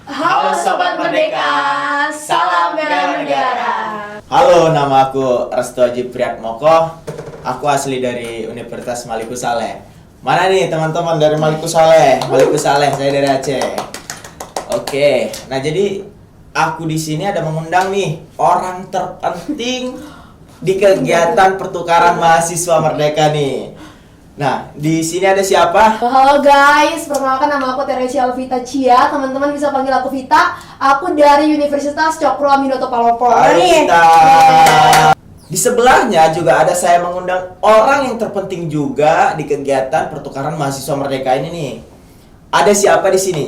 Halo Sobat Merdeka, salam bela negara. Halo, nama aku Restu Haji Priyatmoko. Aku asli dari Universitas Maliku Saleh. Mana nih teman-teman dari Maliku Saleh? Maliku Saleh, saya dari Aceh. Oke, nah jadi aku di sini ada mengundang nih orang terpenting di kegiatan pertukaran mahasiswa Merdeka nih. Nah, di sini ada siapa? Halo guys, perkenalkan nama aku Teresia Alvita Chia. Teman-teman bisa panggil aku Vita. Aku dari Universitas Cokro Aminoto Palopo. Halo Vita. Di sebelahnya juga ada saya mengundang orang yang terpenting juga di kegiatan pertukaran mahasiswa Merdeka ini nih. Ada siapa di sini?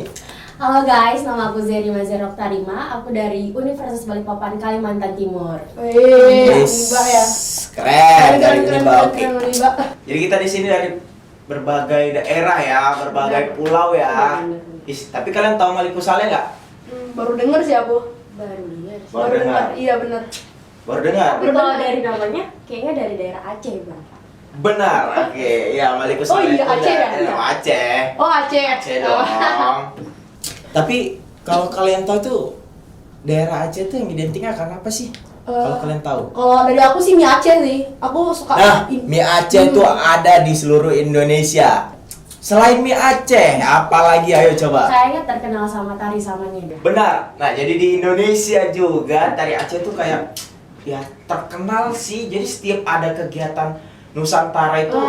Halo guys, nama aku Zeri Mazerok Tarima. Aku dari Universitas Balikpapan, Kalimantan Timur. Yes. Mbak ya. Keren, dari Keren, Unibak. Oke. Mbak. Jadi kita di sini dari berbagai daerah ya, berbagai pulau ya. Tapi kalian tahu Maliku Saleh nggak? Baru denger sih aku. Baru lihat. Baru dengar. Iya benar. Baru dengar? Tapi kalau dari namanya, kayaknya dari daerah Aceh bang. Benar, oke. Ya, Maliku Saleh. iya, itu Aceh ya? Aceh. Oh Aceh. Aceh dong. Tapi kalau kalian tahu itu daerah Aceh itu yang identiknya karena apa sih? Kalau kalian tahu? Kalau dari aku sih mie Aceh sih. Aku suka. Nah, mie Aceh itu ada di seluruh Indonesia. Selain mie Aceh, apalagi ayo coba. Kayaknya terkenal sama tari samanya deh. Benar. Nah, jadi di Indonesia juga tari Aceh itu kayak ya terkenal sih. Jadi setiap ada kegiatan Nusantara itu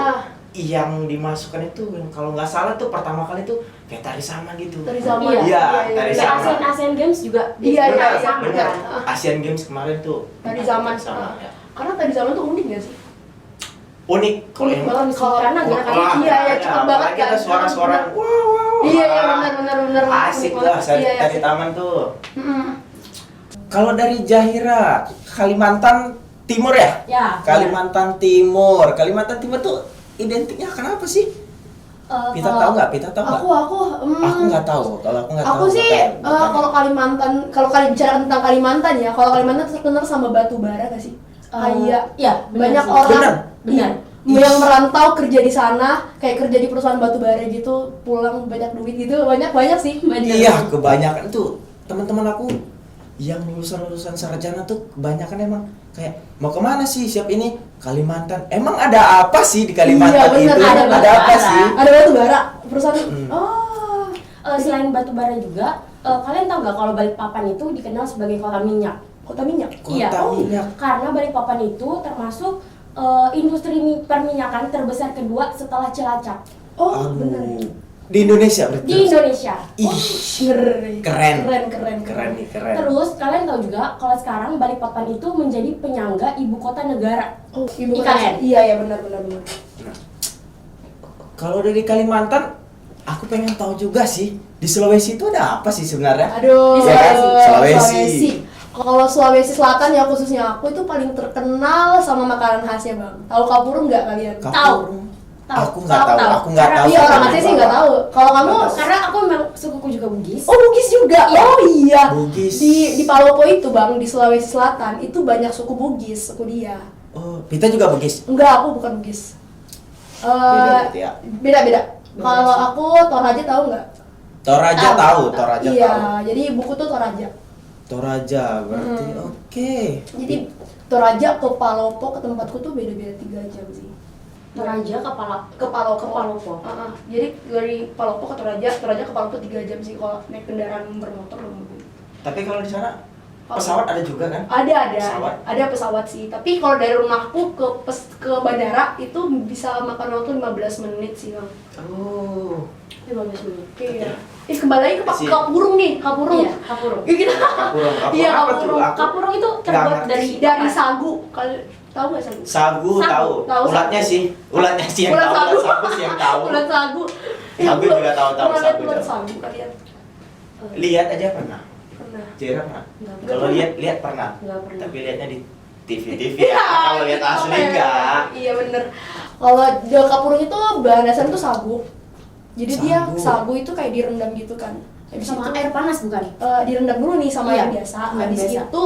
yang dimasukkan itu yang kalau nggak salah tuh pertama kali tuh kayak tari saman gitu. Tari saman. Iya, tari Kayak saman. Asian Games juga. Iya, Benar, iya, benar. benar. Asian Games kemarin tuh Tari zaman. ya. Karena tari zaman tuh unik gak sih? Unik kalau Unik yang banget kalau Karena gerakannya iya ya cepet banget apalagi ada kan. suara-suara wow. Iya iya benar. Asik Unik lah banget. Iya, dari asik. taman tuh. Mm-mm. Kalau dari Jahira, Kalimantan Timur ya? Ya. Kalimantan Timur. Kalimantan Timur tuh identiknya kenapa sih? Kita tahu nggak? Kita tahu nggak? Aku nggak tahu. Kalau aku nggak tahu. Aku sih kalau Kalimantan, kalau kalian bicara tentang Kalimantan ya, kalau Kalimantan terkenal sama batu bara gak sih? Kayak Iya, banyak sih. orang Benar. yang merantau kerja di sana, kayak kerja di perusahaan batu bara gitu, pulang banyak duit gitu, banyak sih. Benar. Iya, kebanyakan tuh teman-teman aku yang lulusan sarjana tuh kebanyakan emang kayak mau kemana sih siap ini Kalimantan. Emang ada apa sih di Kalimantan Iya, bener, itu? ada Ada apa bara. sih? Ada batu bara perusahaan. Hmm. Selain batu bara juga, kalian tahu nggak kalau Balikpapan itu dikenal sebagai kota minyak? Kota minyak. Iya. Kota minyak. Karena Balikpapan itu termasuk industri perminyakan terbesar kedua setelah Cilacap Oh, Aduh. benar. Di Indonesia berarti. di Indonesia. Ih, Keren. keren nih, keren. Terus kalian tahu juga kalau sekarang Balikpapan itu menjadi penyangga ibu kota negara. Oh, ibu IKN. kota. Iya, benar. Nah, kalau dari Kalimantan, aku pengen tahu juga sih di Sulawesi itu ada apa sih sebenarnya? Aduh, Di Sulawesi. Kalau Sulawesi Selatan ya khususnya aku itu paling terkenal sama makanan khasnya bang. Tahu kapurung nggak kalian? Kapurung. Tahu. Aku nggak tahu. Aku nggak Karena tahu. Iya orang sama Aceh sih apa. nggak tahu. Kalau kamu? Nggak tahu. Karena aku memang sukuku juga Bugis. Oh Bugis juga. Iya. Oh iya. Bugis. Di Palopo itu bang di Sulawesi Selatan itu banyak suku Bugis, suku dia. Oh, kita juga Bugis. Enggak, aku bukan Bugis. Beda berarti ya? Beda. Kalau aku Toraja tahu nggak? Toraja tahu, Toraja Iya, tahu. jadi ibuku tuh Toraja. Toraja berarti oke. Jadi Toraja ke Palopo ke tempatku tuh beda-beda 3 jam sih. Toraja Ke Palopo. Ke Palopo. Jadi dari Palopo ke Toraja ke Palopo 3 jam sih kalau naik kendaraan bermotor atau mobil. Tapi kalau di sana pesawat ada juga kan? Pesawat. Ada pesawat sih. Tapi kalau dari rumahku ke bandara itu bisa makan waktu 15 menit sih, Bang. Oh. 15 menit. Iya. Kembali lagi ke Kapurung nih, Kapurung. Iya, kapurung. Iya, Kapurung. Iya, Apa tuh? kapurung. Aku Kapurung itu terbuat ngerti. dari sagu. Kalau tahu nggak sagu? Sagu Sagu. tahu. Tahu Ulatnya sagu. sih. Ulatnya sih yang Ulat tahu. sagu. Sagu sih yang tahu. Ulat sagu. Sagu juga tahu Pernah lihat sagu. ulat sagu kalian? Lihat aja pernah. Pernah. Jera pernah. Nggak Kalau lihat pernah. Nggak pernah. Tapi lihatnya di TV ya. Kalau lihat asli enggak. Iya bener. Kalau Kapurung itu bahan dasarnya tuh sagu. Jadi dia Sagu. sagu itu kayak direndam gitu kan. Habis Sama itu, air panas bukan? direndam dulu nih sama Iya, yang biasa. yang Habis biasa. itu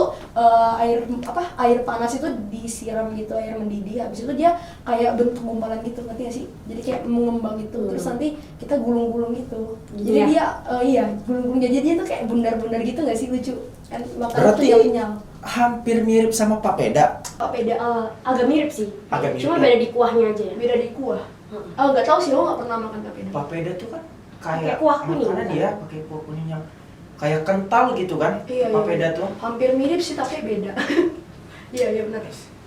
air panas itu disiram gitu, air mendidih. Habis itu dia kayak bentuk gumpalan gitu, ngerti gak sih? Jadi kayak mengembang gitu. Terus nanti kita gulung-gulung gitu. Jadi Iya. dia iya, gulung-gulung. Jadi dia tuh kayak bundar-bundar gitu gak sih, lucu? Kan makannya tuh Berarti kenyal-kenyal. hampir mirip sama papeda. Oh, beda. Agak mirip sih. Agak mirip Cuma ya? beda di kuahnya aja ya. Beda di kuah. Hmm. Oh, nggak tahu sih, lo nggak pernah makan papeda. Papeda tuh kan Pakai kayak kuah kuning, makanan kan? dia pakai kuah kuning yang kayak kental gitu kan. Iya, Papeda iya. tuh. Hampir mirip sih tapi beda. Iya, iya benar.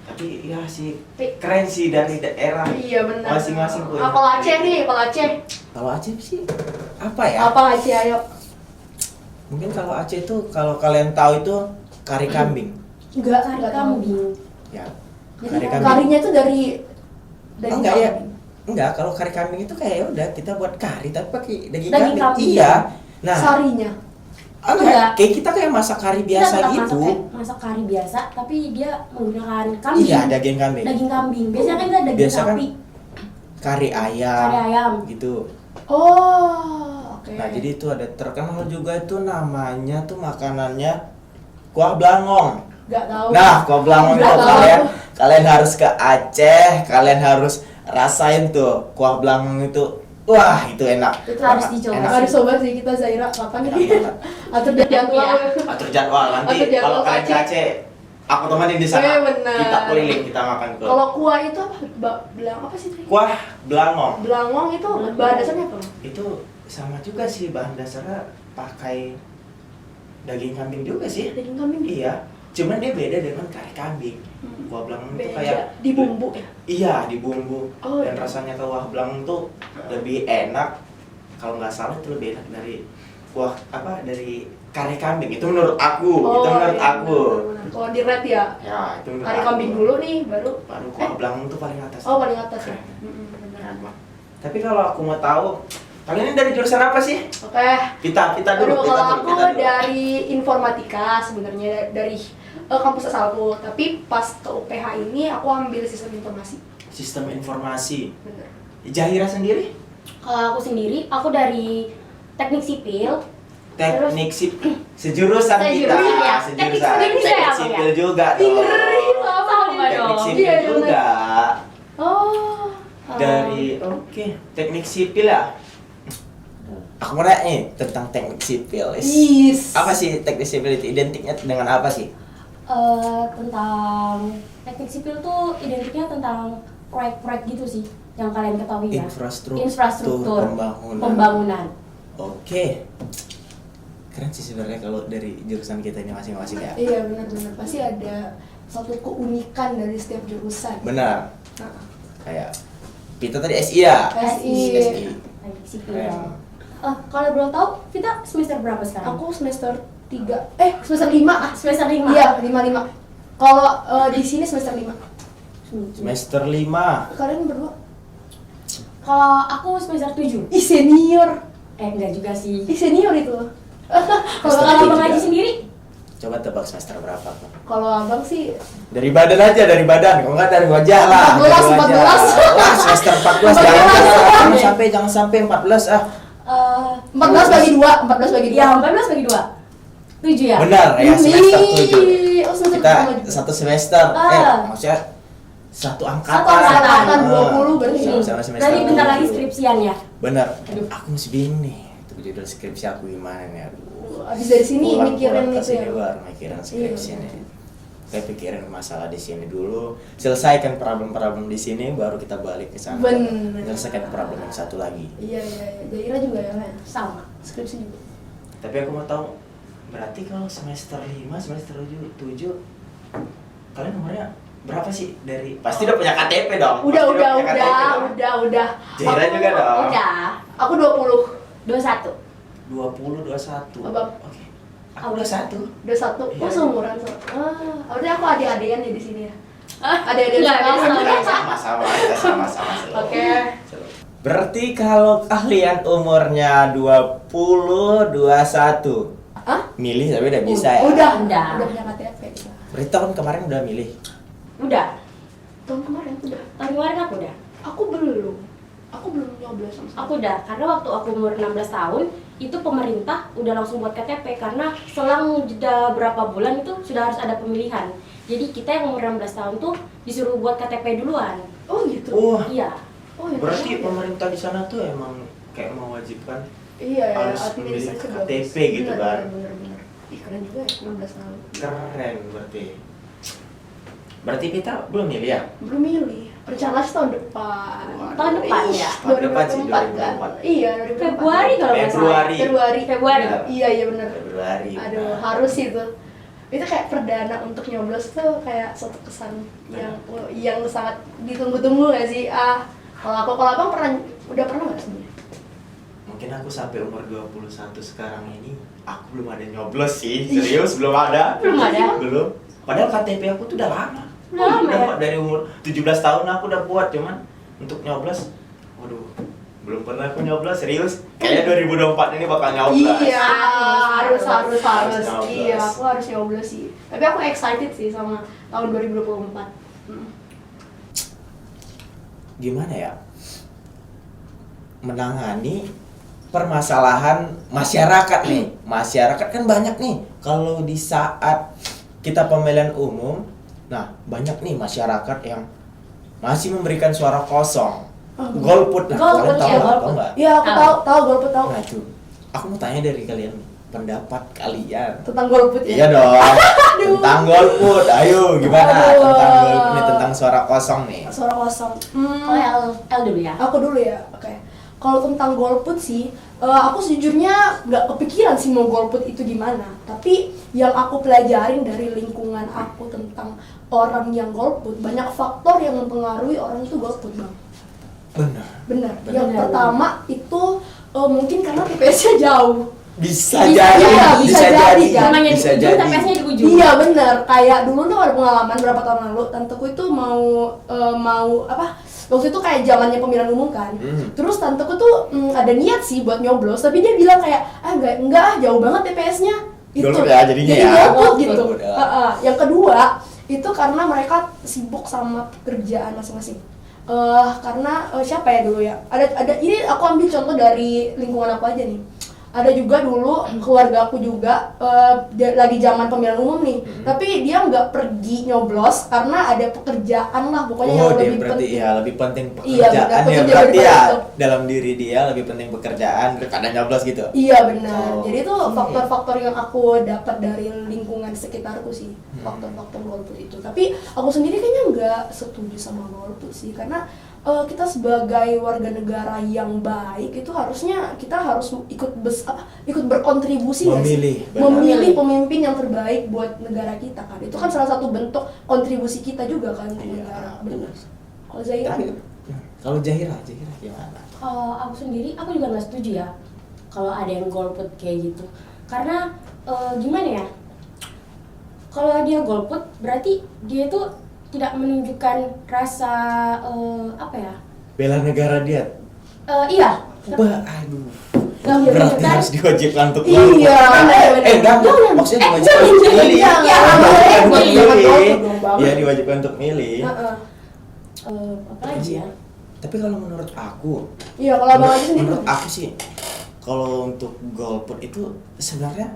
Tapi ya sih Eh. keren sih dari daerah Iya benar. masing-masing punya. Apel Aceh nih, apel Aceh. Kalau Aceh sih apa ya? Apa Aceh ayo? Mungkin kalau Aceh tuh kalau kalian tahu itu kari kambing. Enggak, Kari enggak tahu. kambing. Ya. Jadi Kari kambing. karinya tuh dari Enggak ya. kambing. Enggak, kalau kari kambing itu kayak ya udah kita buat kari tapi pakai daging, Daging kambing. kambing. Iya. Nah, Sarinya. enggak, Enggak. kayak kita kayak masak kari Kita biasa tetap gitu. masak kari biasa, tapi dia menggunakan kambing. Iya, daging kambing. Daging kambing. Biasanya kan kita daging Biasa kan sapi, kari ayam. kari ayam. Gitu. Oh, oke. Nah, jadi itu ada terkenal juga itu namanya tuh makanannya kuah blangong. Enggak tahu. Nah, kuah blangong itu Nggak tahu. kalian harus ke Aceh, kalian harus rasain tuh kuah blangong itu. Wah, itu enak. Itu harus enak. dicoba. Enak Harus sih. coba sih kita Zaira kapan Enak nih? banget. Atur jadwal. Iya. Atur jadwal nanti Atur jadwal kalau kalian ke ke Aceh, aku temenin di sana. benar. Kita keliling, kita makan ke Kalau kuah itu apa? Belang apa sih tadi? kuah blangong. Belangong itu bahan dasarnya apa? Itu sama juga sih bahan dasarnya pakai daging kambing juga sih. Daging kambing. Iya, cuman dia beda dengan kari kambing. Kuah blangong itu Beda. kayak Di bumbu ya. Iya, di bumbu. Oh, Dan iya. rasanya kuah blangong tuh lebih enak. Kalau nggak salah itu lebih enak dari kuah apa dari kari kambing. Itu menurut aku. Itu menurut iya, aku. benar-benar. Kalau di red ya, Ya, itu menurut kari aku. kambing dulu nih, baru Baru kuah blangong tuh paling atas. oh paling atas ya. Keren. Benar. Keren banget. Tapi kalau aku mau tahu, kalian ini dari jurusan apa sih? Oke. Kita dulu, Aduh, kalau aku kita dulu. dari informatika sebenarnya dari kampus asalku, tapi pas ke UPH ini aku ambil sistem informasi. Sistem informasi. Bener. Jahira sendiri? Kalau aku sendiri, aku dari teknik sipil. Teknik sipil. Sejurusan kita. Sejurusan, ya. Sejurusan. Teknik sipil bisa ya, Teknik Bang, sipil ya? juga Ih, dong. ngeri, Sama Teknik dong. sipil Iya, iya, juga. Oh. Dari oke, teknik sipil ya. Aku mau nanya nih tentang teknik sipil. Yes. Apa sih teknik sipil itu? Identiknya dengan apa sih? Tentang teknik sipil tuh identiknya tentang proyek-proyek gitu sih yang kalian ketahui ya. Infrastruktur pembangunan. Pembangunan. Oke. Keren sih sebenarnya kalau dari jurusan kita ini masing-masing ya. Iya benar-benar pasti ada satu keunikan dari setiap jurusan. Benar. Nah, Kayak kita tadi SI ya. SI. Teknik sipil. Keren. Kalau belum tahu, kita semester berapa sekarang? aku semester 3 semester 5 ah. semester 5. Iya, 5. Kalau di sini semester 5. Semester 5. Kalian berdua? Kalau aku semester 7. Ih, senior. Enggak juga sih. Ih, senior itu. Kalau Semester Abang tiga. Haji sendiri? Coba tebak semester berapa kok? Kalau abang sih Dari badan aja, dari badan. Kalau nggak dari wajah lah. 14, dari wajah. 14. Wah, semester 14 jangan sampai 14 ah. 14 bagi 2, 14 bagi 2. Ya, 14 bagi 2. 7 ya? Benar ya, semester 7. Oh, semester Kita pertama juga. satu semester. Ah. Maksudnya satu angkatan. Satu angkatan, 20 berarti. Sama semester Berarti bentar 7. lagi skripsian ya? Benar. Aduh. Aku masih bingung nih. Itu judul skripsi aku gimana nih? Aduh. Abis dari sini Pulang mikirin ke itu sini ya. baru mikirin skripsi Iya. nih. Saya pikirin masalah di sini dulu, selesaikan problem-problem di sini, baru kita balik ke sana. Bener. Menyelesaikan problem yang satu lagi. Iya. Jaira juga ya, Len? Sama. Skripsi juga. Tapi aku mau tahu, berarti kalau semester 5, semester 7, kalian umurnya berapa sih? Dari pasti udah punya KTP dong. Udah. Pasti punya KTP dong. Jaira Jaira juga dong. Udah. Aku 20. 21. 20, 21. Abang? Oke. Aku udah 1. 21. Oh, Iya. seumuran. Berarti aku adik-adian ya di sini ya. Adik-adian Nggak, sama. beda Sama-sama, kita sama-sama. Oke. Berarti kalau kalian umurnya 20, 21, Hah? milih tapi udah bisa ya? Udah Udah. punya KTP. Berarti tahun kemarin udah milih? Udah. Tahun kemarin udah. Tahun kemarin aku udah. Aku belum. Aku belum nyoblos sama sekali. Aku udah, karena waktu aku umur 16 tahun itu pemerintah udah langsung buat KTP karena selang jeda berapa bulan itu sudah harus ada pemilihan. Jadi kita yang umur 16 tahun tuh disuruh buat KTP duluan. Oh gitu. Oh, Iya. Oh ya. berarti keren. pemerintah di sana tuh emang kayak mewajibkan Iya, harus administrasi memiliki bagus. KTP gitu Bener, kan. Bener. Ih, keren juga ya, 16 tahun. keren berarti. Berarti kita belum milih ya? Belum milih. Rencana sih tahun depan. Tahun depan Ih, ya? Tahun depan sih, 2024 kan. 2024. Iya, 2024. Februari kalau nggak salah. Februari. Februari. Iya benar. Februari. Aduh, Nah. harus itu. Itu kayak perdana untuk nyoblos tuh kayak suatu kesan yang sangat ditunggu-tunggu gak sih? Kalau abang udah pernah nggak sebenarnya? Mungkin aku sampai umur 21 sekarang ini aku belum ada nyoblos sih. Serius belum ada. Belum ada? Belum. Padahal KTP aku tuh udah lama. Udah lama ya? Dari umur 17 tahun aku udah buat, cuman untuk nyoblos waduh, belum pernah aku nyoblos, serius. Kayaknya 2024 ini bakal nyoblos. Iya, harus. nyoblos. Iya, aku harus nyoblos sih. Tapi aku excited sih sama tahun 2024. Gimana ya? Menangani permasalahan masyarakat nih. Masyarakat kan banyak nih. Kalau di saat kita pemilihan umum, nah banyak nih masyarakat yang masih memberikan suara kosong. Golput, nah Golput, kalian tahu ya, nggak? golput. Tahu nggak? Iya, aku tahu golput tahu. Nah itu, aku mau tanya dari kalian, pendapat kalian. Tentang golput ya. Iya dong, tentang golput. Ayo gimana Aduh. tentang golput nih, tentang suara kosong nih. Suara kosong. Oh ya, L dulu ya. Aku dulu ya, oke. Kalau tentang golput sih, aku sejujurnya nggak kepikiran sih mau golput itu gimana. Tapi yang aku pelajarin dari lingkungan aku tentang orang yang golput, banyak faktor yang mempengaruhi orang itu golput, Bang. Benar. Benar. Benar, Yang benar. pertama itu mungkin karena TPS-nya jauh. Bisa Bisa jadi, jadi, bisa jadi, kan? Namanya di bisa ujung, jadi. TPS-nya di ujung. Iya benar. Kayak dulu tuh ada pengalaman berapa tahun lalu, tanteku itu mau apa? Waktu itu kayak zamannya pemilihan umum kan. Terus tanteku tuh ada niat sih buat nyoblos, tapi dia bilang kayak enggak jauh banget TPS-nya. Golput ya jadinya Jadi ya. golput gitu. Golput ya. Yang kedua itu karena mereka sibuk sama pekerjaan masing-masing. Karena siapa ya dulu ya? Ada ini aku ambil contoh dari lingkungan aku aja nih. Ada juga dulu keluarga aku juga lagi zaman pemilihan umum nih, tapi dia nggak pergi nyoblos karena ada pekerjaan lah pokoknya yang dia lebih berarti penting. ya lebih penting Iya, pekerjaan benar, ya pekerjaan berarti ya daripada itu. dalam diri dia lebih penting pekerjaan daripada nyoblos gitu. Iya benar. Oh, Jadi itu oke. faktor-faktor yang aku dapat dari lingkungan sekitarku sih, faktor-faktor golput itu. Tapi aku sendiri kayaknya nggak setuju sama golput sih, karena kita sebagai warga negara yang baik itu harusnya kita harus ikut berkontribusi nggak sih? Memilih, benar. Memilih pemimpin yang terbaik buat negara kita kan. Itu kan salah satu bentuk kontribusi kita juga kan untuk Iya, negara. benar. Kalau Zahira Tapi kalau Jahira gimana? Kalau aku sendiri, aku juga nggak setuju ya kalau ada yang golput kayak gitu. Karena gimana ya? Kalau dia golput, berarti dia tuh tidak menunjukkan rasa apa ya? Bela negara dia. Iya. Aduh. Nggak Berarti menunjukkan. harus diwajibkan untuk Iya, golput. benar. Enggak, Jangan. maksudnya diwajibkan jangan, untuk jangan, milih. jangan. Ya, Diwajibkan untuk boleh. Jangan milih. golput dong, Bang. Iya, diwajibkan untuk milih. Heeh. Apa lagi ya? Tapi kalau menurut aku, Iya, kalau abang aja sendiri. menurut aku sih, kalau untuk golput itu sebenarnya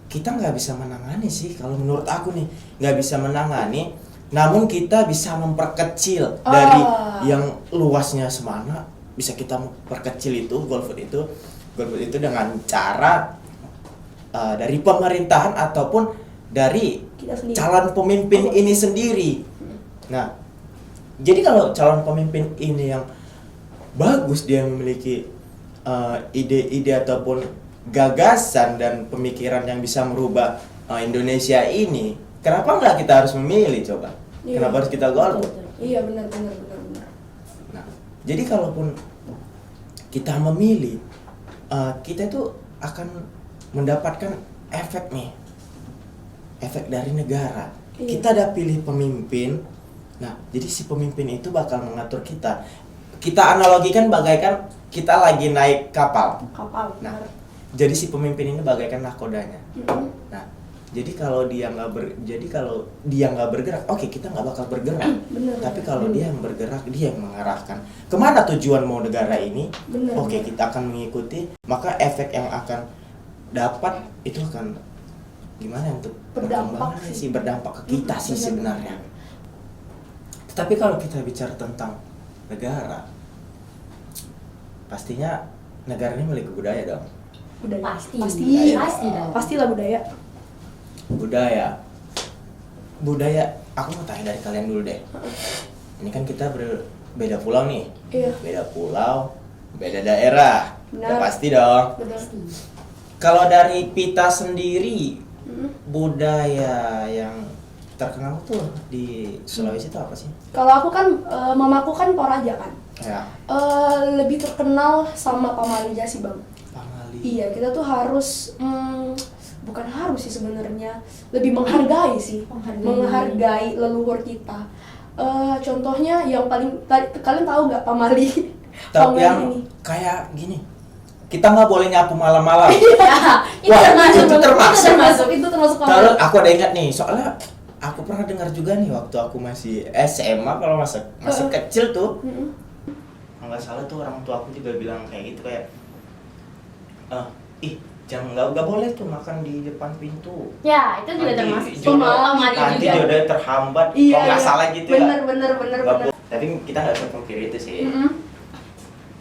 kita nggak bisa menangani sih. Kalau menurut aku nih, nggak bisa menangani. Namun kita bisa memperkecil dari yang luasnya semana, bisa kita memperkecil itu golput itu dengan cara dari pemerintahan ataupun dari Kita sendiri. calon pemimpin ini sendiri. Nah, jadi kalau calon pemimpin ini yang bagus, dia memiliki ide-ide ataupun gagasan dan pemikiran yang bisa merubah Indonesia ini, kenapa nggak kita harus memilih coba? Iya. Kenapa harus kita golput? Betul. Iya, benar. Nah, jadi kalaupun kita memilih, kita itu akan mendapatkan efek nih, efek dari negara. Iya. Kita ada pilih pemimpin. Nah, jadi si pemimpin itu bakal mengatur kita. Kita analogikan bagaikan kita lagi naik kapal. Kapal. Nah, benar. jadi si pemimpin ini bagaikan nahkodanya. Mm-mm. Nah, Jadi kalau dia nggak bergerak, oke kita nggak bakal bergerak. Bener. Tapi kalau dia yang bergerak, dia yang mengarahkan kemana tujuan mau negara ini. Bener. Oke, kita akan mengikuti. Maka efek yang akan dapat itu akan gimana untuk Berdampak perkembangan sih. berdampak ke kita sih Bener. sebenarnya. Tapi kalau kita bicara tentang negara, pastinya negara ini memiliki budaya dong. Budaya. Pasti. Pasti. Pasti dong. Pastilah budaya. Budaya aku mau tanya dari kalian dulu deh. Ini kan kita beda pulau nih. Iya. Beda pulau, beda daerah. Benar. Ya pasti dong. Betul. Kalau dari Pita sendiri, Mm. budaya yang terkenal tuh di Sulawesi itu apa sih? Kalau aku kan mamaku kan Toraja kan. Ya, Lebih terkenal sama Pamalija sih bang. Pamali. Iya, kita tuh harus bukan harus sih sebenarnya, lebih menghargai sih, menghargai leluhur kita. Contohnya yang paling kalian tahu nggak Pamali? Tapi Pamali yang ini. kayak gini, kita nggak boleh nyapu malam-malam. Itu Wah, termasuk. itu termasuk. Itu termasuk Kalau Pamali. aku ada ingat nih, soalnya aku pernah dengar juga nih waktu aku masih SMA, kalau masih kecil tuh, Mm-mm. nggak salah tuh orang tua aku juga bilang kayak gitu, kayak jangan nggak boleh tuh makan di depan pintu. Ya, itu juga Nanti termasuk. jodoh- Pamali nanti juga. jodoh terhambat. Iya, Kalau nggak iya. salah gitu Bener. Nggak boleh. Tapi kita nggak bisa pungkiri itu sih. Mm-mm.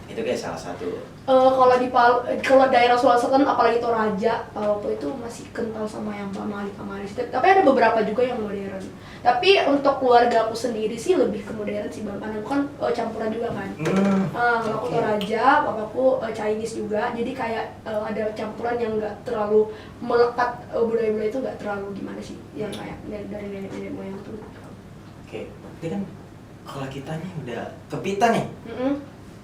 Itu kayak salah satu. Kalau di kalau daerah Sulawesi Selatan apalagi Toraja, Palopo itu masih kental sama yang Pamali. Tapi ada beberapa juga yang modern. Tapi untuk keluarga aku sendiri sih lebih ke modern sih bang, karena aku kan campuran juga kan. Kalau aku Oke. Toraja, papaku Chinese juga, jadi kayak ada campuran yang nggak terlalu melekat, budaya-budaya itu nggak terlalu gimana sih, yang kayak dari nenek moyang tuh. Oke, berarti kan kalau kita nih udah ke Pita nih, Mm-mm.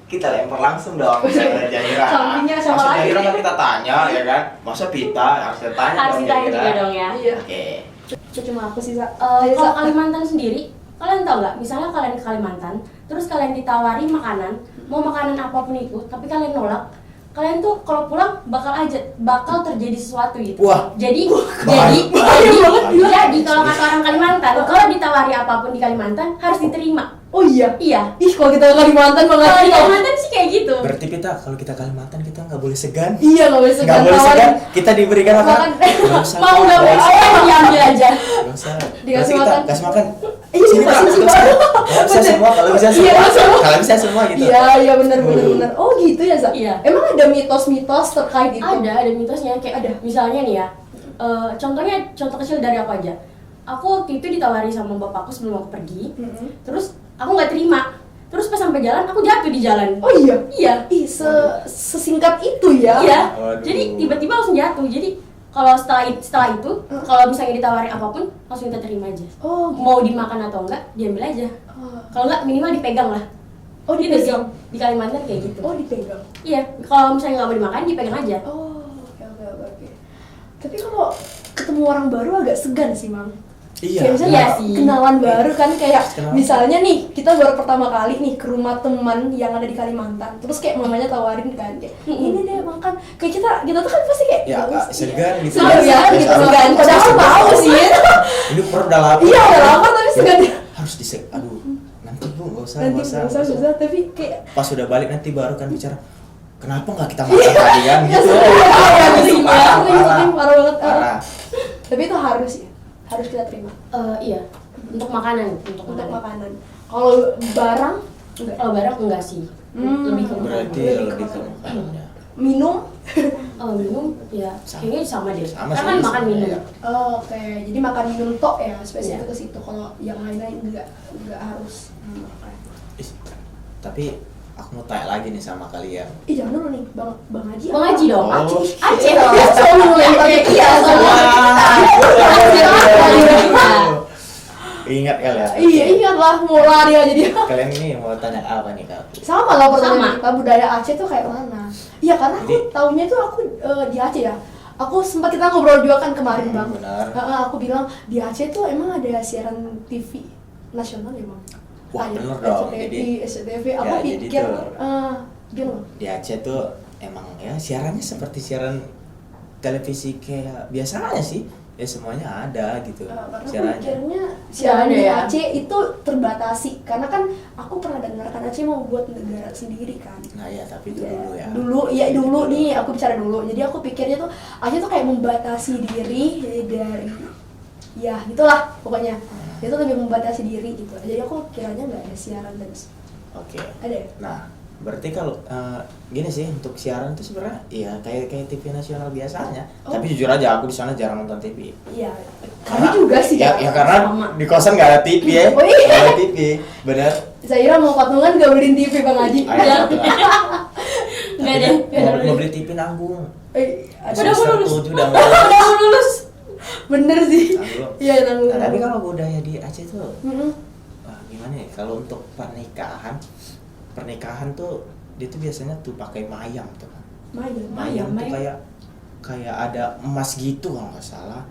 kita lempar langsung dong ke Jaira. Sampingnya sama Masa lagi. Jaira nggak kita tanya ya kan? Masa Pita harus kita tanya Harus dong ditanya Jaira. juga dong ya. Iya. Oke. Itu cuma aku sih, Sa. Kalau Kalimantan sendiri, kalian tahu nggak? Misalnya kalian ke Kalimantan, terus kalian ditawari makanan, mau makanan apapun itu, tapi kalian nolak, kalian tuh kalau pulang bakal terjadi sesuatu gitu. Wah. Jadi Bahaya. jadi kalau kata orang Kalimantan, kalau ditawari apapun di Kalimantan harus diterima. Oh iya. Iya. Ih, kalau kita ke Kalimantan Kalau di banget. Kalimantan sih kayak gitu. Berarti Pita kalau kita Kalimantan kita nggak boleh segan. Iya, nggak boleh Nggak segan boleh tawarin. segan. Kita diberikan apa? Makan. Nggak usah. Mau nggak mau, ayo diambil aja. Nggak usah. Dikasih Berarti kita makan. kasih makan. Iya, Sini Pak, pasti nggak usah. Kalau bisa semua, kalau bisa Iya, semua, semua. kalau bisa semua gitu. Iya, benar. Oh gitu ya, Sa? Iya. Emang ada mitos-mitos terkait itu? Ada mitosnya kayak Ada. misalnya nih ya, contoh kecil dari aku aja. Aku waktu itu ditawari sama bapakku sebelum aku pergi, Mm-mm. terus aku nggak terima. Terus pas sampai jalan aku jatuh di jalan. Oh iya. Iya. Ih, sesingkat itu ya? Iya. Waduh. Jadi tiba-tiba langsung jatuh. Jadi kalau setelah itu, kalau misalnya ditawari apapun langsung kita terima aja. Oh, gitu. Mau dimakan atau enggak, diambil aja. Oh. Kalau enggak minimal dipegang lah. Oh, Gitu sih. dipegang. Di Kalimantan kayak gitu. Oh, dipegang. Iya. Kalau misalnya nggak mau dimakan, dipegang aja. Oh, oke. Tapi kalau ketemu orang baru agak segan sih, Mam. Iya. Kayak misalnya Iya sih. kenalan baru kan, kayak Kenalan. misalnya nih kita baru pertama kali nih ke rumah teman yang ada di Kalimantan, terus kayak mamanya tawarin kan, kayak ini deh makan, kayak kita tuh kan pasti kayak Ya, agak segan gitu. segan ya, gitu segan. Padahal mau sih. Ini perut udah lapar. Iya, udah lapar tapi segan. Harus Aduh, nanti Bu, nggak usah, Nanti nggak usah. susah, tapi kayak Pas udah balik nanti baru kan bicara, kenapa nggak kita makan tadi kan? ya Gitu. ya, Itu parah, parah. parah banget. Parah. Tapi itu harus ya, harus kita terima Iya. Untuk makanan, untuk makanan. Kalau barang enggak. Kalau barang enggak sih. Lebih ke makanan. Berarti Lebih ke lebih ke makanan. makanannya. Minum. Minum ya kayaknya sama deh. Sama Karena sih, kan makan sama, minum. ya. Oh, oke. Jadi makan minum tok ya, spesifik Iya. ke situ. Kalau yang lain-lain enggak harus. Oke. Ih, tapi aku mau tanya lagi nih sama kalian. Ih, jangan dulu nih, Bang Haji. Bang Haji dong. Oh. Aceh Iya, dong. selalu melempar ke Iya, selalu Ingat kalian. Iya, ingatlah mau lari aja dia. Kalian ini mau tanya apa nih Kak? Sama lah pertanyaan Sama. kita, budaya Aceh tuh kayak mana? Iya, karena aku Jadi- taunya tuh aku di Aceh ya. Aku sempat kita ngobrol juga kan kemarin, Bang. Benar. Aku bilang di Aceh tuh emang ada siaran TV nasional ya, Bang? Wah, Kayak bener dong. SCTV. Aku Ya, jadi pikir tuh, gimana? di Aceh tuh emang ya siarannya seperti siaran televisi kayak biasa aja sih. ya semuanya ada gitu. Karena aku Siarannya. mikirnya Nggak siaran ada di ya? Aceh itu terbatasi karena kan aku pernah dengar kan Aceh mau buat negara sendiri kan. Nah ya tapi itu Ya, dulu ya. Dulu nih aku bicara dulu. Jadi aku pikirnya tuh Aceh tuh kayak membatasi diri dari ya gitulah pokoknya. Dia tuh lebih membatasi diri gitu. Jadi aku kiranya nggak ada siaran dan Oke. ada ya? Nah, berarti kalau gini sih untuk siaran itu sebenarnya ya kayak TV nasional biasanya. Oh. Tapi jujur aja aku di sana jarang nonton TV. Iya. Kami juga sih. Ya karena Sama. di kosan nggak ada TV ya. Oh iya. Nggak ada TV, bener. Zaira mau patungan gak beliin TV Bang Haji. Ayo, Nggak deh. Mau beli TV nanggung. Ada. Udah mau lulus. Semester 7 udah Udah mau lulus. Bener sih. Nanggung. Iya nanggung. Nah, tapi kalau budaya di Aceh tuh Mm-mm. wah, gimana ya? Kalau untuk pernikahan tuh dia tuh biasanya tuh pakai mayam tuh. Mayam tuh kayak ada emas gitu kalau nggak salah.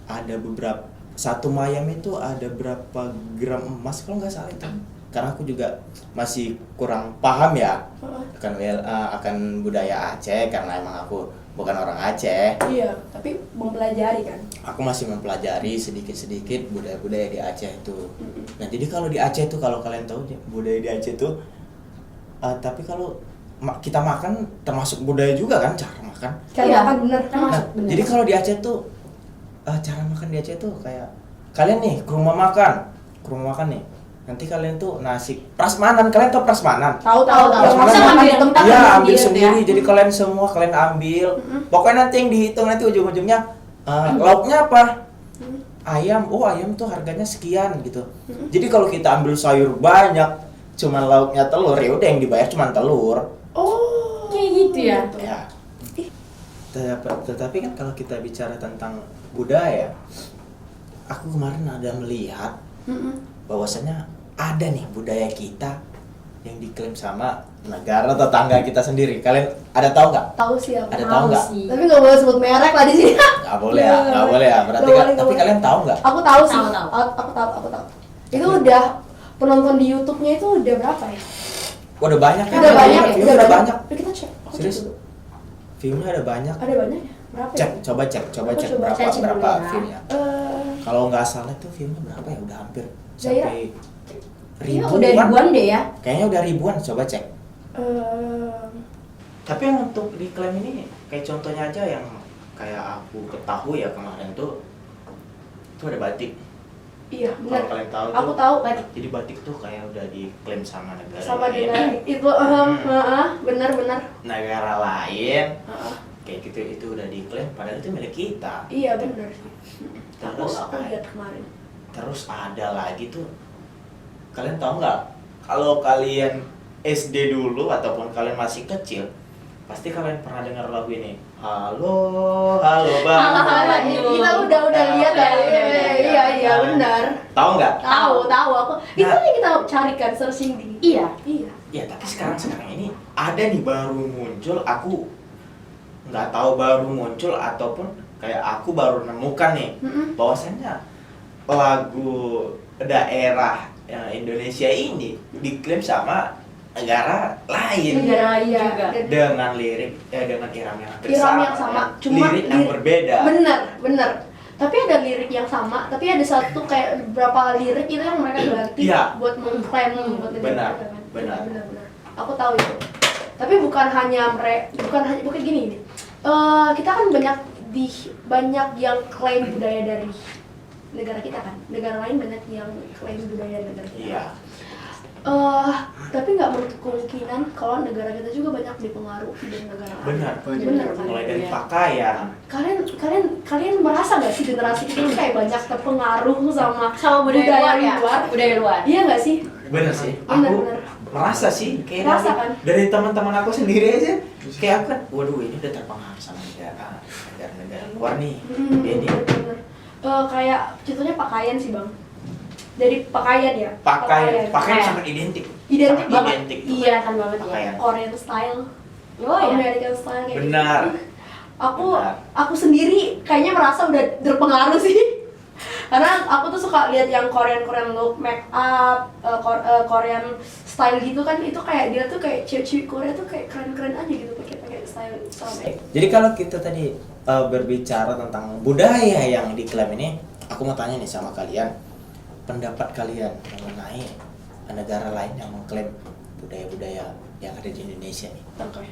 Ada beberapa satu mayam itu ada berapa gram emas kalau nggak salah itu. Karena aku juga masih kurang paham ya akan budaya Aceh karena emang aku bukan orang Aceh. Iya, tapi mempelajari kan. Aku masih mempelajari sedikit-sedikit budaya-budaya di Aceh itu. Nah, jadi kalau di Aceh tuh kalau kalian tahu budaya di Aceh tuh tapi kalau kita makan termasuk budaya juga kan cara makan. Cara Iya, makan bener. termasuk. Nah, bener. jadi kalau di Aceh tuh cara makan di Aceh tuh kayak kalian nih ke rumah makan nih. Nanti kalian tuh nasi prasmanan, kalian tau prasmanan? Tahu Tahu. Yang Bisa makan ambil di tempat. Iya, Ambil ambil sendiri sendiri. ya. Jadi kalian semua kalian ambil. Pokoknya nanti yang dihitung nanti ujung-ujungnya lauknya apa? Ayam. Oh, ayam tuh harganya sekian gitu. Jadi kalau kita ambil sayur banyak, cuman lauknya telur, ya udah yang dibayar cuman telur. Oh. Kayak gitu ya? Ya. Tetapi kan kalau kita bicara tentang budaya, aku kemarin ada melihat bahwasanya ada nih budaya kita yang diklaim sama negara tetangga kita sendiri. Kalian ada tahu nggak? Tahu sih aku. Ada tahu nggak? sih. Tapi nggak boleh sebut merek lah di sini. Nggak boleh ya, nggak boleh ya. Berarti Nggak kan, boleh, nggak tapi boleh. kalian tahu nggak? Aku tahu sih. Tahu. Aku tahu. Itu udah penonton di YouTube-nya itu udah berapa ya? Udah banyak kan? Udah banyak ya? Viewnya udah banyak. Yuk kita cek. Aku cek Serius? dulu. Viewnya ada banyak. Ada banyak ya? Berapa Cek, ya? coba cek Aku berapa coba cek dulu berapa ya. viewnya. Kalau nggak salah tuh viewnya berapa ya? Udah hampir Zaira? sampai Iya, ribuan. udah ribuan deh ya. Kayaknya udah ribuan. Coba cek. eh, Tapi yang untuk diklaim ini kayak contohnya aja yang kayak aku ketahui ya kemarin tuh itu ada batik. iya Kalau benar. kalian tahu Aku tuh, tahu jadi batik tuh kayak udah diklaim sama negara sama lain. dengan itu benar. Negara lain Heeh. kayak gitu itu udah diklaim padahal itu milik kita. Iya benar sih. Terus Aku lihat kemarin. terus ada lagi tuh kalian tahu nggak kalau kalian SD dulu ataupun kalian masih kecil pasti kalian pernah dengar lagu ini halo bang. Halo, Kita udah lihat ya. Iya benar. Tahu nggak? Tahu aku. Itu Nah. yang kita carikan searching di. Iya. Iya. Ya tapi sekarang ini ada nih baru muncul, aku nggak tahu baru muncul ataupun kayak aku baru nemukan nih bahwasannya lagu daerah Indonesia ini diklaim sama negara lain Negara lain Iya, juga. dan- dengan lirik dengan irama yang hampir Irama sama, yang sama, ya. cuma lirik yang berbeda. Bener. Tapi ada lirik yang sama, tapi ada satu kayak beberapa lirik itu yang mereka ganti Iya. buat mengklaim buat Benar, negara kan. benar. Aku tahu itu. Tapi bukan hanya bukan gini. Kita kan banyak yang klaim budaya dari negara kita kan. Negara lain banyak yang klaim budaya negara kita. Iya. Tapi nggak menutup kemungkinan kalau negara kita juga banyak dipengaruhi dari negara lain. Benar. Benar kan? Mulai dari Iya. pakaian. Kalian merasa nggak sih generasi kita ini kayak banyak terpengaruh sama budaya luar ya. Budaya luar. Iya nggak sih? Bener sih. Bener, Aku bener. merasa sih kayak Merasa dari, kan? dari teman-teman aku sendiri aja kayak aku kan waduh ini udah terpengaruh sama negara luar nih. Ini Bener. Kayak contohnya pakaian sih bang. Dari pakaian ya. pakaian sangat identik. Identik Sangat banget. identik. Iya kan banget ya. Pakaian. Korean style, Oh ya. American style kayak Benar. gitu. Aku Benar. aku sendiri kayaknya merasa udah terpengaruh sih. Karena aku tuh suka lihat yang Korean look, make up, Korean style gitu kan, itu kayak dia tuh kayak cewek-cewek Korea tuh kayak keren-keren aja gitu pakai sama. Jadi kalau kita tadi berbicara tentang budaya yang diklaim ini, aku mau tanya nih sama kalian, pendapat kalian mengenai negara lain yang mengklaim budaya-budaya yang ada di Indonesia nih.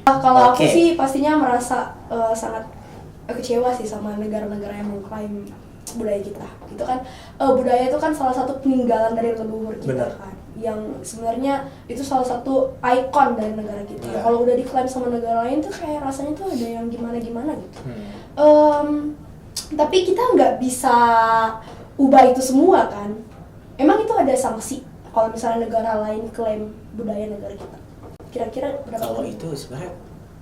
Kalau aku Oke. sih pastinya merasa sangat kecewa sih sama negara-negara yang mengklaim budaya kita. Itu kan budaya itu kan salah satu peninggalan dari leluhur kita. Benar. Kan, yang sebenarnya itu salah satu ikon dari negara kita. Iya. Kalau udah diklaim sama negara lain tuh kayak rasanya tuh ada yang gimana-gimana gitu. Tapi kita nggak bisa ubah itu semua kan. Emang itu ada sanksi kalau misalnya negara lain klaim budaya negara kita. Kira-kira berapa? Kalau itu sebenarnya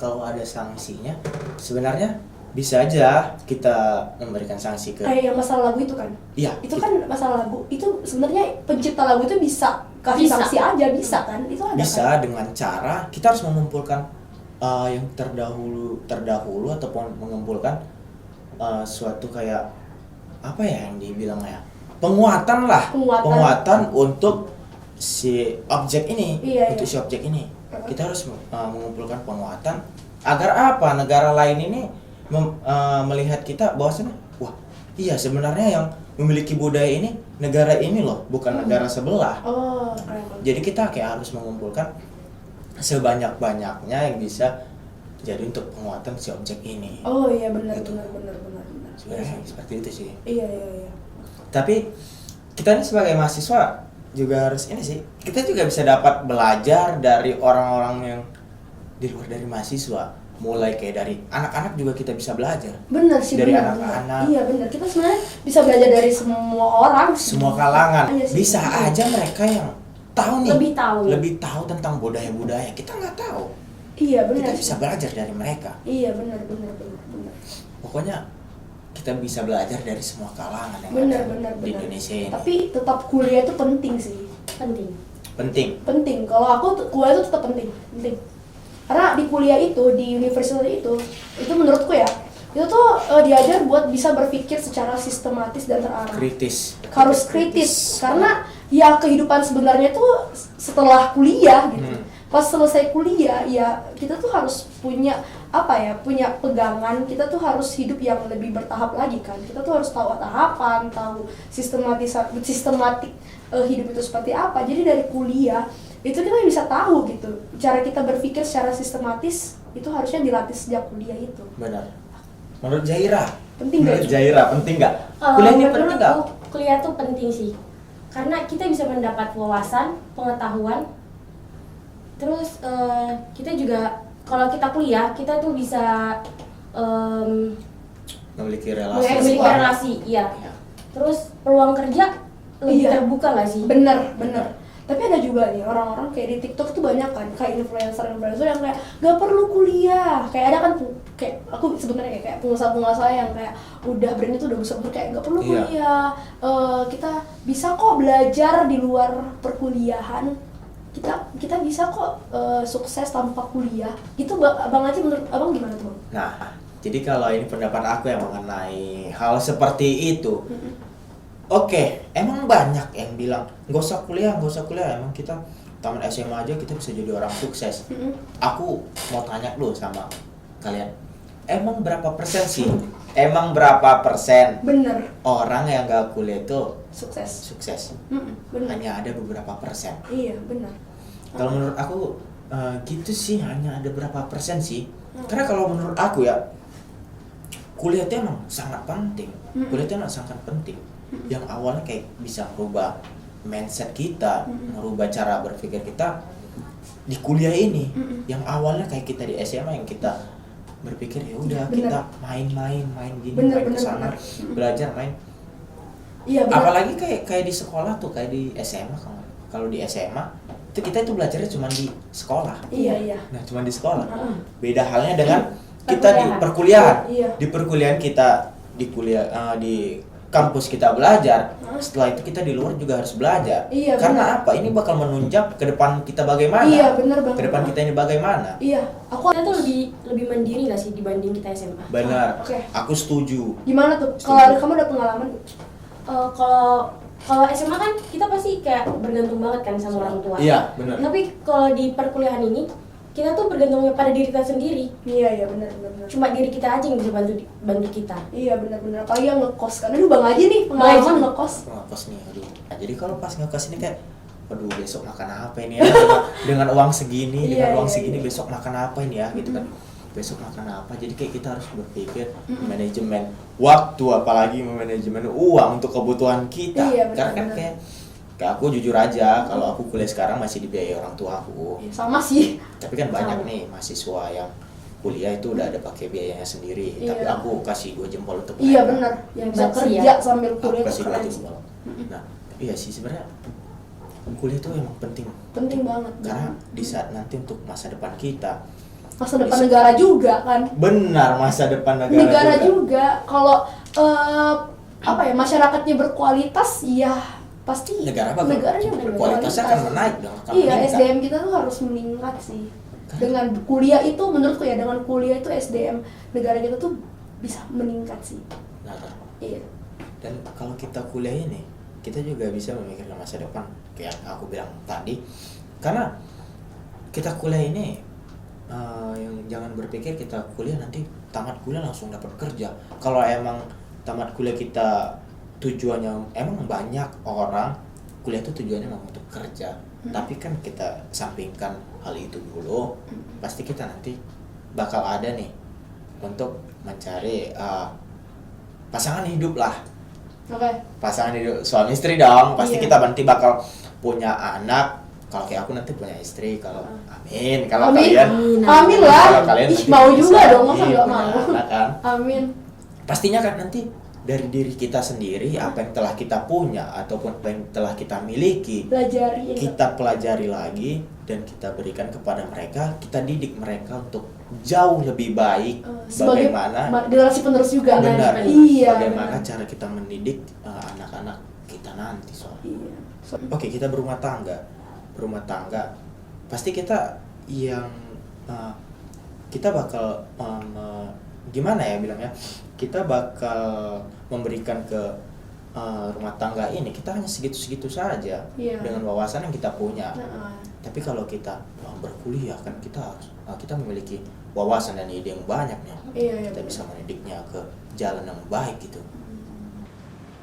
kalau ada sanksinya, sebenarnya bisa aja kita memberikan sanksi ke. Kayak yang masalah lagu itu kan? Iya. Itu kan masalah lagu. Itu sebenarnya pencipta lagu itu bisa kasih Bisa. sanksi aja, bisa kan? Itu ada Bisa kan? dengan cara kita harus mengumpulkan yang terdahulu ataupun mengumpulkan suatu kayak apa ya yang dibilang ya, penguatan lah, Penguatan. untuk si objek ini, Iya, untuk iya. si objek ini kita harus mengumpulkan penguatan agar apa negara lain ini melihat kita bahwasanya wah iya sebenarnya yang memiliki budaya ini negara ini loh, bukan negara sebelah. Oh, keren. Jadi kita kayak harus mengumpulkan sebanyak-banyaknya yang bisa jadi untuk penguatan si objek ini. Oh iya benar Gitu. benar. Sebenarnya seperti itu sih. Iya. Tapi kita ini sebagai mahasiswa juga harus ini sih. Kita juga bisa dapat belajar dari orang-orang yang di luar dari mahasiswa. Mulai kayak dari anak-anak juga kita bisa belajar. Benar sih Dari benar. anak-anak. Iya benar. Kita sebenarnya bisa belajar dari semua orang. Semua kalangan. Iya sih. Bisa aja mereka yang tahu nih. Lebih tahu. tentang budaya-budaya. Kita nggak tahu. Iya benar. Kita bisa belajar dari mereka. Iya benar. Pokoknya kita bisa belajar dari semua kalangan yang Benar. ada di Indonesia ini. Tapi tetap kuliah itu penting sih. Penting. Penting. Kalau aku kuliah itu tetap penting. Karena di kuliah itu, di universitas itu menurutku ya, itu tuh diajar buat bisa berpikir secara sistematis dan terarah. Harus kritis karena ya kehidupan sebenarnya tuh setelah kuliah gitu. Pas selesai kuliah ya kita tuh harus punya punya pegangan, kita tuh harus hidup yang lebih bertahap lagi kan. Kita tuh harus tahu tahapan, tahu sistematik hidup itu seperti apa. Jadi dari kuliah itu kita bisa tahu gitu. Cara kita berpikir secara sistematis itu harusnya dilatih sejak kuliah itu. Benar. Menurut Zaira, Penting nggak? penting nggak? Kuliah ini penting nggak? Menurutku kuliah tuh penting sih. Karena kita bisa mendapat wawasan, pengetahuan. Terus kita juga kalau kita kuliah, kita tuh bisa Memiliki memiliki relasi, iya. Terus peluang kerja lebih Iya. terbuka nggak sih? Bener. Tapi ada juga nih orang-orang kayak di TikTok tuh banyak kan kayak influencer yang kayak gak perlu kuliah. Kayak ada kan kayak aku sebenarnya kayak pengusaha-pengusaha yang kayak udah brand itu udah besar kayak gak perlu Iya. kuliah. Kita bisa kok belajar di luar perkuliahan. Kita bisa kok sukses tanpa kuliah. Itu Bang Aci menurut Abang gimana tuh, Bang? Nah, jadi kalau ini pendapat aku yang mengenai hal seperti itu. Oke, emang banyak yang bilang nggak usah kuliah, emang kita tamat SMA aja kita bisa jadi orang sukses. Aku mau tanya dulu sama kalian, emang berapa persen sih? Bener, Orang yang nggak kuliah itu sukses. sukses? Bener. Hanya ada beberapa persen. Iya, bener. Kalau menurut aku gitu sih, hanya ada berapa persen sih. Karena kalau menurut aku ya, kuliah itu emang sangat penting. Yang awalnya kayak bisa merubah mindset kita, merubah cara berpikir kita di kuliah ini. Yang awalnya kayak kita di SMA yang kita berpikir ya udah Bener. kita main gini, Bener, main bener, kesana, bener. belajar main. Iya, bener. Apalagi kayak di sekolah tuh, kayak di SMA. Kalau di SMA itu kita itu belajarnya cuma di sekolah. Iya. Nah, cuma di sekolah. Heeh. Beda halnya dengan kita di Perkuliahan. perkuliahan. Iya. Di perkuliahan kita di kuliah di kampus kita belajar. Setelah itu kita di luar juga harus belajar. Iya, Karena apa? Ini bakal menunjang ke depan kita bagaimana? Iya, bener banget. Ke depan kita ini bagaimana? Iya, aku Kita tuh lebih mandiri nggak sih dibanding kita SMA? Benar. Oke. Aku setuju. gimana tuh? Setuju. Kalau kamu ada pengalaman? Kalau SMA kan kita pasti kayak bergantung banget kan sama orang tua. Iya, benar. Tapi kalau di perkuliahan ini kita tuh bergantungnya pada diri kita sendiri. Iya benar. Cuma diri kita aja yang bisa bantu kita. Iya benar. Apalagi yang ngekos kan, aduh Bang Aji nih pengalaman ngekos. Aku ngekos nih, aduh. Nah, jadi kalau pas ngekos ini kayak, aduh besok makan apa ini ya? Dengan uang segini, dengan uang segini besok makan apa ini ya, gitu kan? Besok makan apa? Jadi kayak kita harus berpikir manajemen waktu, apalagi manajemen uang untuk kebutuhan kita. Iya, Karena kan kayak aku jujur aja, kalau aku kuliah sekarang masih dibiayai orang tua aku. Sama sih. Tapi kan banyak nih mahasiswa yang kuliah itu udah ada pakai biayanya sendiri. Iya. Tapi aku kasih 2 jempol untuk Iya mereka. benar. Yang bisa Makasih kerja ya. sambil Aku kuliah itu kasih 2 keren sih. jempol. Nah, iya sih sebenarnya kuliah itu emang penting. Penting banget. Karena di saat nanti untuk masa depan kita, Masa depan negara juga kan. benar masa depan negara, Negara juga. Kalau apa ya, masyarakatnya berkualitas, ya pasti Negara bakal negaranya berkualitasnya akan menaik dong, akan Iya, meningkat. SDM kita tuh harus meningkat sih. Kan? Dengan kuliah itu, menurutku ya, dengan kuliah itu SDM negara kita tuh bisa meningkat sih. Nah, Iya. dan kalau kita kuliah ini, kita juga bisa memikirkan masa depan kayak yang aku bilang tadi. Karena kita kuliah ini yang jangan berpikir kita kuliah nanti tamat kuliah langsung dapat kerja. Kalau emang tamat kuliah kita tujuannya, emang banyak orang kuliah itu tujuannya memang untuk kerja. Tapi kan kita sampingkan hal itu dulu, pasti kita nanti bakal ada nih untuk mencari pasangan hidup lah. Oke. Pasangan hidup, suami istri dong. Pasti Iya. kita nanti bakal punya anak. Kalau kayak aku nanti punya istri, kalau amin. Kalau Amin. kalian Amin kalau lah. kalian Ih, nanti mau bisa juga dong, masa nih nggak punya mau? anak kan. Amin. Pastinya kan nanti dari diri kita sendiri, apa yang telah kita punya ataupun apa yang telah kita miliki, Pelajari. kita pelajari lagi dan kita berikan kepada mereka, kita didik mereka untuk jauh lebih baik. Sebagai Bagaimana generasi penerus juga. benar, Iya. bagaimana benar. cara kita mendidik anak-anak kita nanti soalnya. Iya. Oke, kita berumah tangga pasti kita yang kita bakal gimana ya bilangnya, kita bakal memberikan ke rumah tangga ini kita hanya segitu-segitu saja. Iya. Dengan wawasan yang kita punya. Nah, Tapi kalau kita berkuliah kan kita harus kita memiliki wawasan dan ide yang banyak nih. iya. Kita bisa mendidiknya ke jalan yang baik gitu.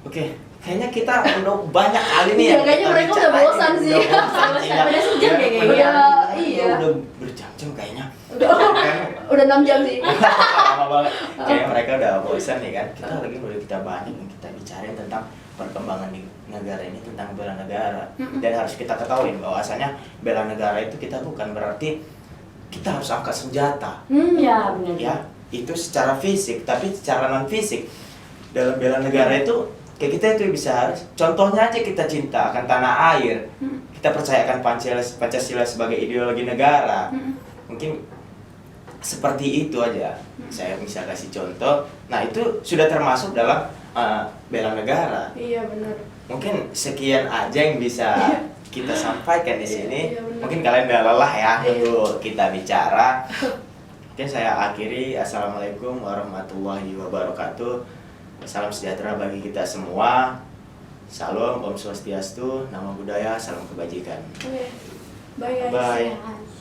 Oke, kayaknya kita udah banyak kali nih Iya, yang kayaknya kita mereka udah bicarain. bosan sih. Udah bosan sih, ya. Udah sejam deh kayaknya. Iya. Udah berjam-jam kayaknya. Udah 6 jam sih. Lama banget. Kayaknya mereka udah bosan nih kan. Kita lagi udah kita banyak yang kita bicarain tentang perkembangan di negara ini, tentang bela negara. Dan harus kita ketahui bahwasanya bela negara itu kita bukan berarti kita harus angkat senjata. Ya benar. Ya, itu secara fisik, tapi secara non fisik dalam bela negara itu kayak kita itu bisa, contohnya aja kita cinta akan tanah air, kita percayakan Pancasila sebagai ideologi negara. Mungkin seperti itu aja saya bisa kasih contoh. Nah, itu sudah termasuk dalam bela negara. Iya benar. Mungkin sekian aja yang bisa kita sampaikan di sini. Iya, benar. Mungkin kalian udah lelah ya Iya. nunggu kita bicara. Mungkin saya akhiri. Assalamualaikum warahmatullahi wabarakatuh. Salam sejahtera bagi kita semua. Salam, Om Swastiastu, Namo Buddhaya, salam kebajikan. Oke. Bye guys. Bye. Ya.